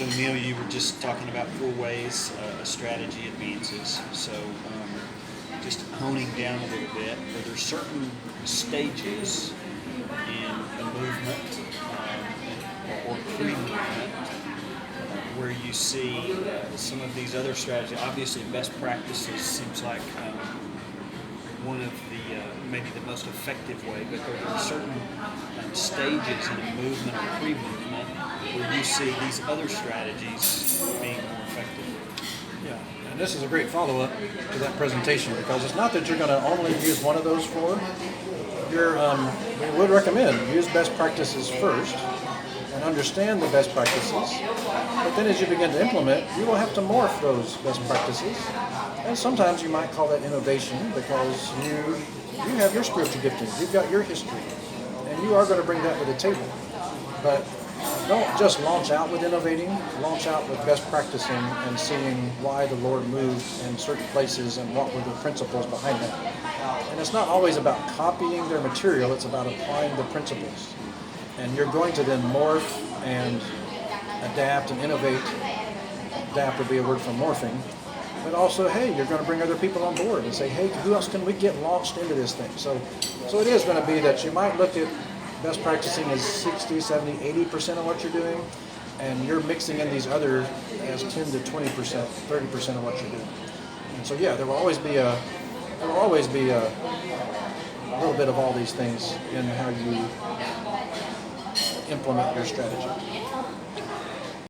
So Neil, you were just talking about four ways a strategy advances. So just honing down a little bit, are there certain stages in the movement or pre-movement where you see some of these other strategies? Obviously, best practices seems like one of the maybe the most effective way, but there are certain stages in a movement or pre-movement where you see these other strategies being more effective. Yeah, and this is a great follow-up to that presentation because it's not that you're going to only use one of those four. We would recommend use best practices first and understand the best practices. But then as you begin to implement, you will have to morph those best practices. And sometimes you might call that innovation because you have your spiritual gifting, you've got your history, and you are going to bring that to the table. But don't just launch out with innovating, launch out with best practicing and seeing why the Lord moved in certain places and what were the principles behind that. And it's not always about copying their material, it's about applying the principles. And you're going to then morph and adapt and innovate. Adapt would be a word for morphing. But also, hey, you're going to bring other people on board and say, hey, who else can we get launched into this thing? So it is going to be that you might look at best practicing as 60, 70, 80% of what you're doing, and you're mixing in these others as 10 to 20%, 30% of what you're doing. And so, yeah, there will always be a little bit of all these things in how you implement your strategy.